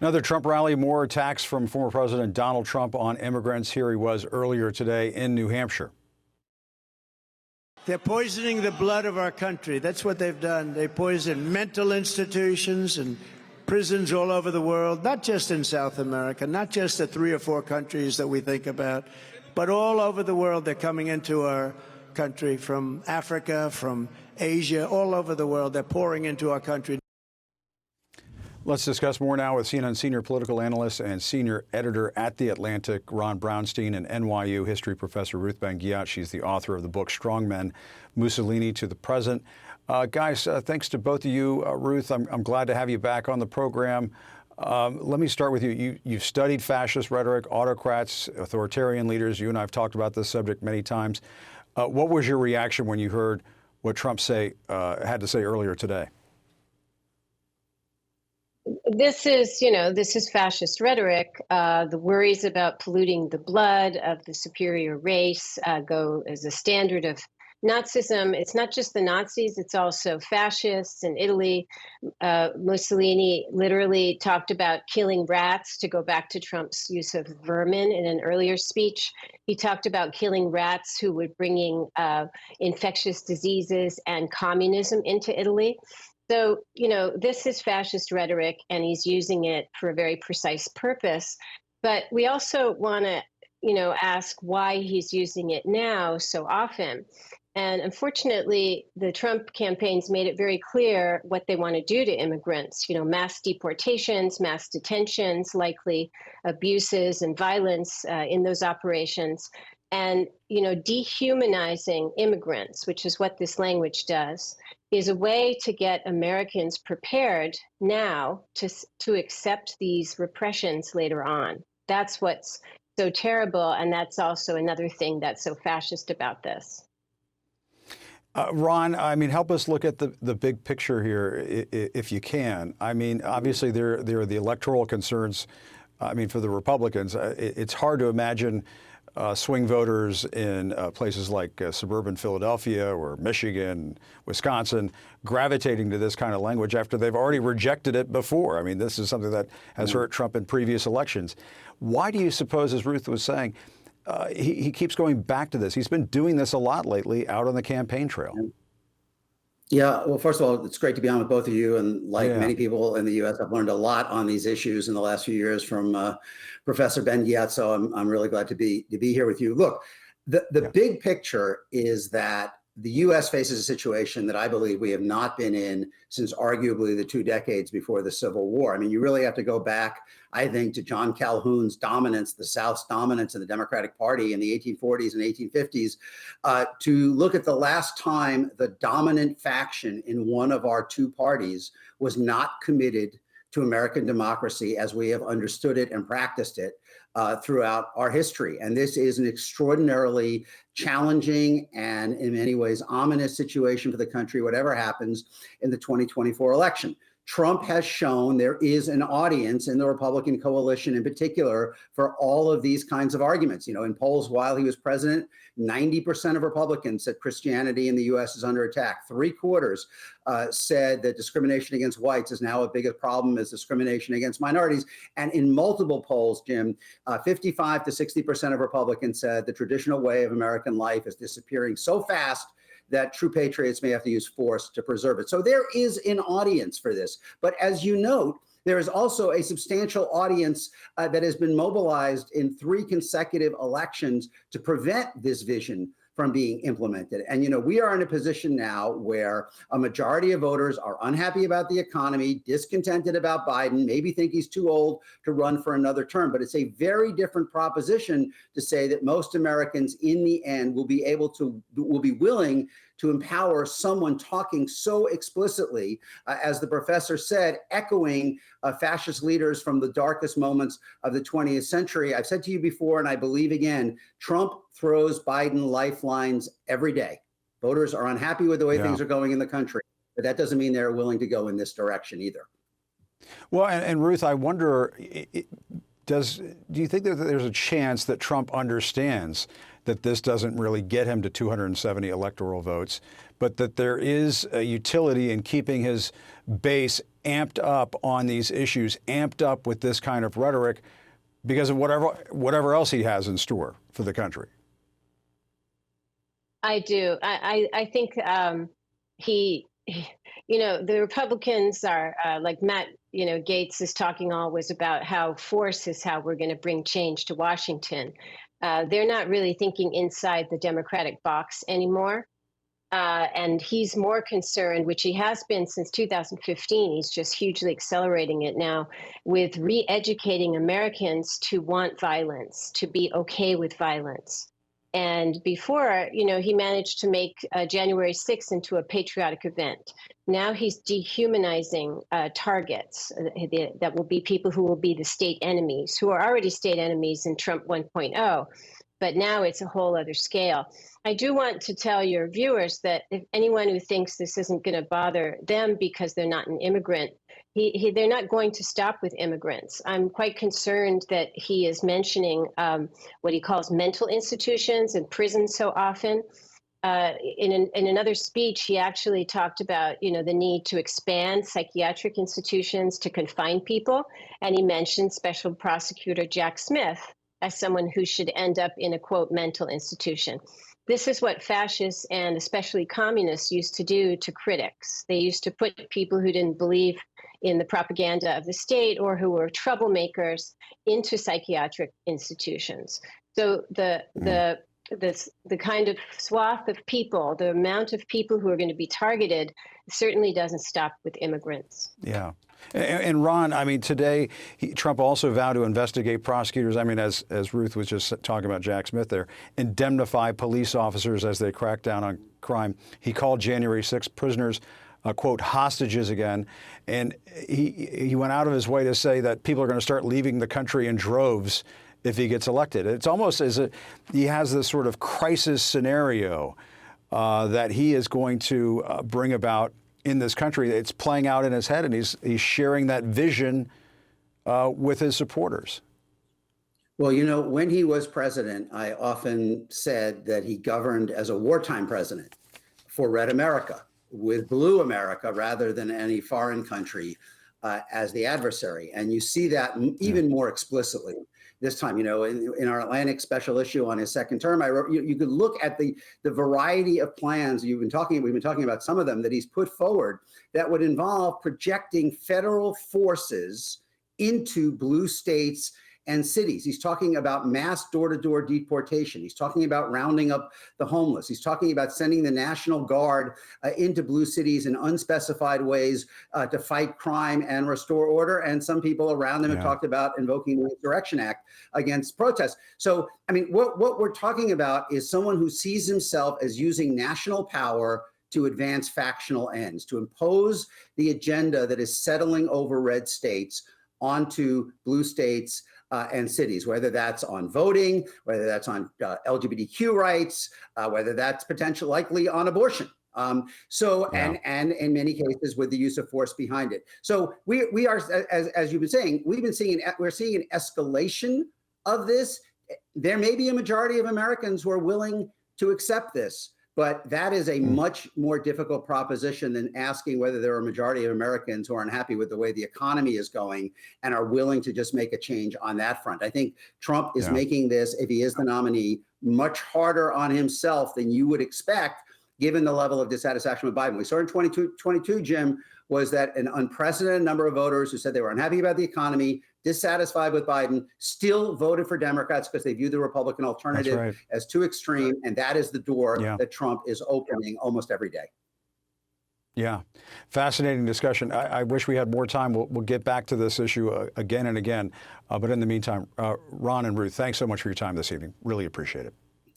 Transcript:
Another Trump rally, more attacks from former President Donald Trump on immigrants. Here he was earlier today in New Hampshire. They're poisoning the blood of our country. That's what they've done. They poison mental institutions and prisons all over the world, not just in South America, not just the 3 or 4 countries that we think about, but all over the world. They're coming into our country from Africa, from Asia, all over the world. They're pouring into our country. Let's discuss more now with CNN senior political analyst and senior editor at The Atlantic, Ron Brownstein, and NYU history professor Ruth Ben-Ghiat. She's the author of the book Strong Men, Mussolini to the Present. Guys, thanks to both of you. Ruth, I'm glad to have you back on the program. Let me start with you. You've studied fascist rhetoric, autocrats, authoritarian leaders. You and I have talked about this subject many times. What was your reaction when you heard what Trump had to say earlier today? This is fascist rhetoric. The worries about polluting the blood of the superior race go as a standard of Nazism. It's not just the Nazis, it's also fascists in Italy. Mussolini literally talked about killing rats, to go back to Trump's use of vermin in an earlier speech. He talked about killing rats who were bringing infectious diseases and communism into Italy. So, this is fascist rhetoric, and he's using it for a very precise purpose. But we also want to, ask why he's using it now so often. And unfortunately, the Trump campaign's made it very clear what they want to do to immigrants, mass deportations, mass detentions, likely abuses and violence in those operations. And, dehumanizing immigrants, which is what this language does, is a way to get Americans prepared now to accept these repressions later on. That's what's so terrible, and that's also another thing that's so fascist about this. Ron, help us look at the big picture here, if you can. Obviously, there are the electoral concerns. For the Republicans, it's hard to imagine swing voters in places like suburban Philadelphia or Michigan, Wisconsin, gravitating to this kind of language after they've already rejected it before. This is something that has hurt Trump in previous elections. Why do you suppose, as Ruth was saying, he keeps going back to this? He's been doing this a lot lately out on the campaign trail. Yeah, well, first of all, it's great to be on with both of you. And many people in the U.S., I've learned a lot on these issues in the last few years from Professor Ben-Ghiat. So I'm really glad to be here with you. Look, the big picture is that the U.S. faces a situation that I believe we have not been in since arguably the 2 decades before the Civil War. You really have to go back, I think, to John Calhoun's dominance, the South's dominance in the Democratic Party in the 1840s and 1850s, to look at the last time the dominant faction in one of our 2 parties was not committed to American democracy as we have understood it and practiced it throughout our history. And this is an extraordinarily challenging and in many ways ominous situation for the country, whatever happens in the 2024 election. Trump has shown there is an audience in the Republican coalition in particular for all of these kinds of arguments. In polls while he was president, 90% of Republicans said Christianity in the U.S. is under attack. 3/4 said that discrimination against whites is now as big a problem as discrimination against minorities. And in multiple polls, Jim, 55 to 60% of Republicans said the traditional way of American life is disappearing so fast that true patriots may have to use force to preserve it. So there is an audience for this. But as you note, there is also a substantial audience that has been mobilized in 3 consecutive elections to prevent this vision from being implemented. And, we are in a position now where a majority of voters are unhappy about the economy, discontented about Biden, maybe think he's too old to run for another term. But it's a very different proposition to say that most Americans in the end will be willing to empower someone talking so explicitly, as the professor said, echoing fascist leaders from the darkest moments of the 20th century. I've said to you before, and I believe again, Trump throws Biden lifelines every day. Voters are unhappy with the way things are going in the country, but that doesn't mean they're willing to go in this direction either. Well, and Ruth, I wonder, do you think that there's a chance that Trump understands that this doesn't really get him to 270 electoral votes, but that there is a utility in keeping his base amped up on these issues, amped up with this kind of rhetoric because of whatever else he has in store for the country? I do. I think the Republicans are like Matt, Gaetz is talking always about how force is how we're going to bring change to Washington. They're not really thinking inside the Democratic box anymore. And he's more concerned, which he has been since 2015, he's just hugely accelerating it now, with re-educating Americans to want violence, to be okay with violence. And before, he managed to make January 6th into a patriotic event. Now he's dehumanizing targets that will be people who will be the state enemies, who are already state enemies in Trump 1.0. But now it's a whole other scale. I do want to tell your viewers that if anyone who thinks this isn't going to bother them because they're not an immigrant, they're not going to stop with immigrants. I'm quite concerned that he is mentioning what he calls mental institutions and prisons so often. In another speech, he actually talked about, the need to expand psychiatric institutions to confine people. And he mentioned Special Prosecutor Jack Smith as someone who should end up in a, quote, mental institution. This is what fascists and especially communists used to do to critics. They used to put people who didn't believe in the propaganda of the state or who were troublemakers into psychiatric institutions. So the kind of swath of people, the amount of people who are going to be targeted certainly doesn't stop with immigrants. Yeah. And Ron, I mean, today, Trump also vowed to investigate prosecutors. I mean, as Ruth was just talking about Jack Smith there, indemnify police officers as they crack down on crime. He called January 6th prisoners, quote, hostages again. And he went out of his way to say that people are going to start leaving the country in droves if he gets elected. It's almost as if he has this sort of crisis scenario that he is going to bring about in this country. It's playing out in his head, and he's sharing that vision with his supporters. Well, when he was president, I often said that he governed as a wartime president for Red America, with Blue America rather than any foreign country as the adversary. And you see that even more explicitly this time. In our Atlantic special issue on his second term, I wrote, you could look at the variety of plans we've been talking about some of them that he's put forward that would involve projecting federal forces into blue states and cities. He's talking about mass door-to-door deportation. He's talking about rounding up the homeless. He's talking about sending the National Guard into blue cities in unspecified ways to fight crime and restore order. And some people around them have talked about invoking the Insurrection Act against protests. So, I mean, what we're talking about is someone who sees himself as using national power to advance factional ends, to impose the agenda that is settling over red states onto blue states and cities, whether that's on voting, whether that's on LGBTQ rights, whether that's likely on abortion. And in many cases with the use of force behind it. So we are, as you've been saying, we're seeing an escalation of this. There may be a majority of Americans who are willing to accept this, but that is a much more difficult proposition than asking whether there are a majority of Americans who are unhappy with the way the economy is going and are willing to just make a change on that front. I think Trump is making this, if he is the nominee, much harder on himself than you would expect, given the level of dissatisfaction with Biden. We saw in 2022, Jim, was that an unprecedented number of voters who said they were unhappy about the economy, dissatisfied with Biden, still voted for Democrats because they view the Republican alternative as too extreme. And that is the door that Trump is opening almost every day. Yeah. Fascinating discussion. I wish we had more time. We'll get back to this issue again and again. But in the meantime, Ron and Ruth, thanks so much for your time this evening. Really appreciate it.